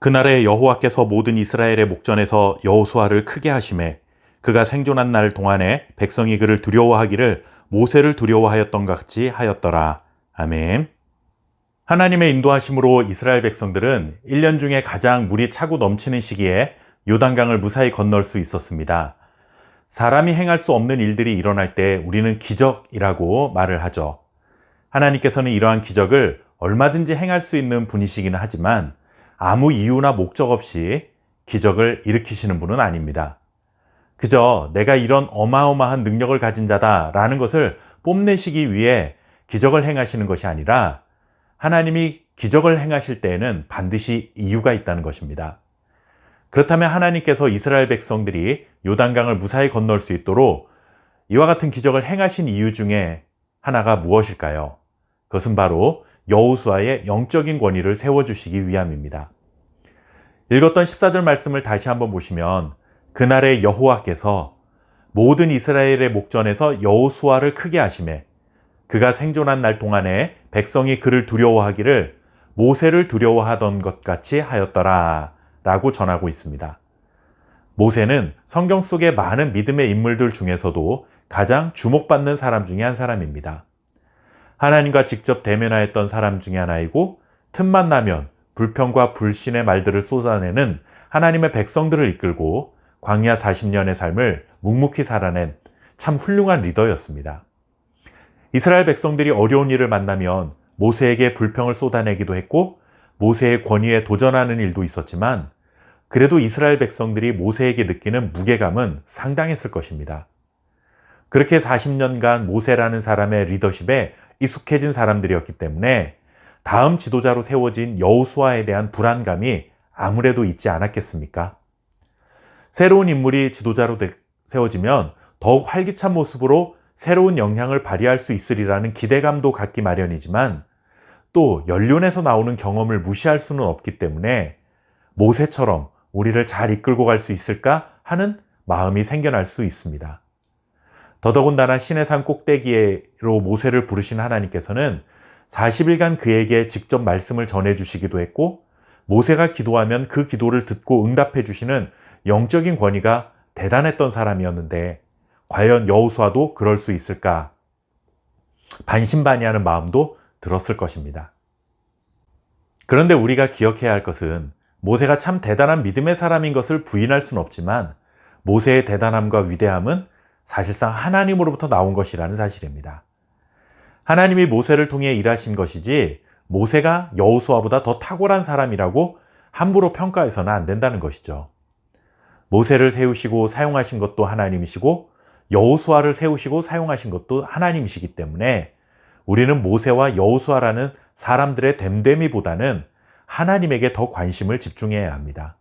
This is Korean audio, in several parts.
그날에 여호와께서 모든 이스라엘의 목전에서 여호수아를 크게 하심에 그가 생존한 날 동안에 백성이 그를 두려워하기를 모세를 두려워하였던 것 같이 하였더라. 아멘. 하나님의 인도하심으로 이스라엘 백성들은 1년 중에 가장 물이 차고 넘치는 시기에 요단강을 무사히 건널 수 있었습니다. 사람이 행할 수 없는 일들이 일어날 때 우리는 기적이라고 말을 하죠. 하나님께서는 이러한 기적을 얼마든지 행할 수 있는 분이시기는 하지만 아무 이유나 목적 없이 기적을 일으키시는 분은 아닙니다. 그저 내가 이런 어마어마한 능력을 가진 자다라는 것을 뽐내시기 위해 기적을 행하시는 것이 아니라 하나님이 기적을 행하실 때에는 반드시 이유가 있다는 것입니다. 그렇다면 하나님께서 이스라엘 백성들이 요단강을 무사히 건널 수 있도록 이와 같은 기적을 행하신 이유 중에 하나가 무엇일까요? 그것은 바로 여호수아의 영적인 권위를 세워주시기 위함입니다. 읽었던 14절 말씀을 다시 한번 보시면 그날에 여호와께서 모든 이스라엘의 목전에서 여호수아를 크게 하시매 그가 생존한 날 동안에 백성이 그를 두려워하기를 모세를 두려워하던 것 같이 하였더라 라고 전하고 있습니다. 모세는 성경 속의 많은 믿음의 인물들 중에서도 가장 주목받는 사람 중에 한 사람입니다. 하나님과 직접 대면하였던 사람 중에 하나이고 틈만 나면 불평과 불신의 말들을 쏟아내는 하나님의 백성들을 이끌고 광야 40년의 삶을 묵묵히 살아낸 참 훌륭한 리더였습니다. 이스라엘 백성들이 어려운 일을 만나면 모세에게 불평을 쏟아내기도 했고 모세의 권위에 도전하는 일도 있었지만 그래도 이스라엘 백성들이 모세에게 느끼는 무게감은 상당했을 것입니다. 그렇게 40년간 모세라는 사람의 리더십에 익숙해진 사람들이었기 때문에 다음 지도자로 세워진 여호수아에 대한 불안감이 아무래도 있지 않았겠습니까? 새로운 인물이 지도자로 세워지면 더욱 활기찬 모습으로 새로운 영향을 발휘할 수 있으리라는 기대감도 갖기 마련이지만 또 연륜에서 나오는 경험을 무시할 수는 없기 때문에 모세처럼 우리를 잘 이끌고 갈 수 있을까 하는 마음이 생겨날 수 있습니다. 더더군다나 신의 산 꼭대기로 모세를 부르신 하나님께서는 40일간 그에게 직접 말씀을 전해주시기도 했고 모세가 기도하면 그 기도를 듣고 응답해 주시는 영적인 권위가 대단했던 사람이었는데 과연 여호수아도 그럴 수 있을까? 반신반의하는 마음도 들었을 것입니다. 그런데 우리가 기억해야 할 것은 모세가 참 대단한 믿음의 사람인 것을 부인할 수는 없지만 모세의 대단함과 위대함은 사실상 하나님으로부터 나온 것이라는 사실입니다. 하나님이 모세를 통해 일하신 것이지 모세가 여호수아보다 더 탁월한 사람이라고 함부로 평가해서는 안 된다는 것이죠. 모세를 세우시고 사용하신 것도 하나님이시고 여호수아를 세우시고 사용하신 것도 하나님이시기 때문에 우리는 모세와 여호수아라는 사람들의 됨됨이보다는 하나님에게 더 관심을 집중해야 합니다.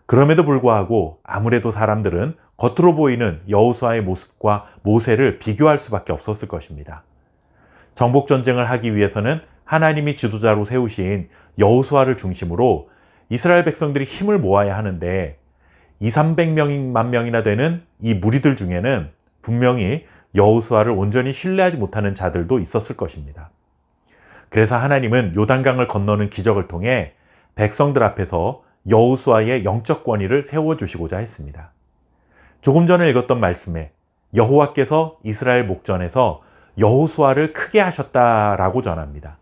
그럼에도 불구하고 아무래도 사람들은 겉으로 보이는 여호수아의 모습과 모세를 비교할 수밖에 없었을 것입니다. 정복전쟁을 하기 위해서는 하나님이 지도자로 세우신 여호수아를 중심으로 이스라엘 백성들이 힘을 모아야 하는데 200~300만 명이나 되는 이 무리들 중에는 분명히 여호수아를 온전히 신뢰하지 못하는 자들도 있었을 것입니다. 그래서 하나님은 요단강을 건너는 기적을 통해 백성들 앞에서 여호수아의 영적 권위를 세워주시고자 했습니다. 조금 전에 읽었던 말씀에 여호와께서 이스라엘 목전에서 여호수아를 크게 하셨다라고 전합니다.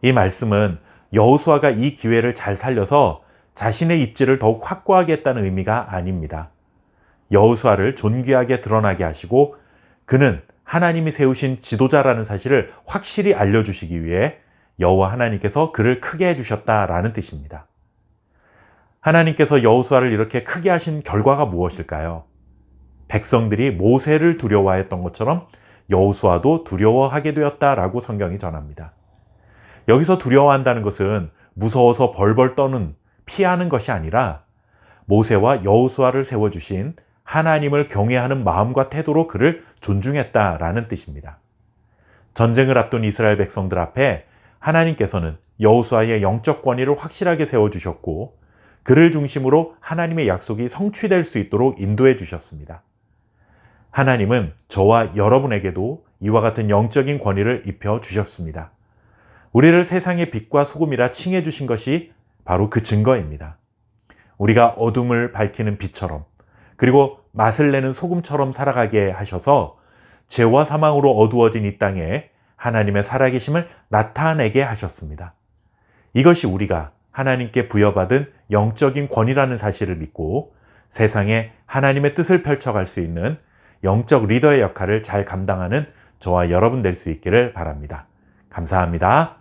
이 말씀은 여호수아가 이 기회를 잘 살려서 자신의 입지를 더욱 확고하게 했다는 의미가 아닙니다. 여호수아를 존귀하게 드러나게 하시고 그는 하나님이 세우신 지도자라는 사실을 확실히 알려주시기 위해 여호와 하나님께서 그를 크게 해주셨다라는 뜻입니다. 하나님께서 여호수아를 이렇게 크게 하신 결과가 무엇일까요? 백성들이 모세를 두려워했던 것처럼 여호수아도 두려워하게 되었다라고 성경이 전합니다. 여기서 두려워한다는 것은 무서워서 벌벌 떠는 피하는 것이 아니라 모세와 여호수아를 세워주신 하나님을 경외하는 마음과 태도로 그를 존중했다라는 뜻입니다. 전쟁을 앞둔 이스라엘 백성들 앞에 하나님께서는 여호수아의 영적 권위를 확실하게 세워주셨고 그를 중심으로 하나님의 약속이 성취될 수 있도록 인도해 주셨습니다. 하나님은 저와 여러분에게도 이와 같은 영적인 권위를 입혀 주셨습니다. 우리를 세상의 빛과 소금이라 칭해 주신 것이 바로 그 증거입니다. 우리가 어둠을 밝히는 빛처럼, 그리고 맛을 내는 소금처럼 살아가게 하셔서 죄와 사망으로 어두워진 이 땅에 하나님의 살아계심을 나타내게 하셨습니다. 이것이 우리가 하나님께 부여받은 영적인 권위라는 사실을 믿고 세상에 하나님의 뜻을 펼쳐갈 수 있는 영적 리더의 역할을 잘 감당하는 저와 여러분 될 수 있기를 바랍니다. 감사합니다.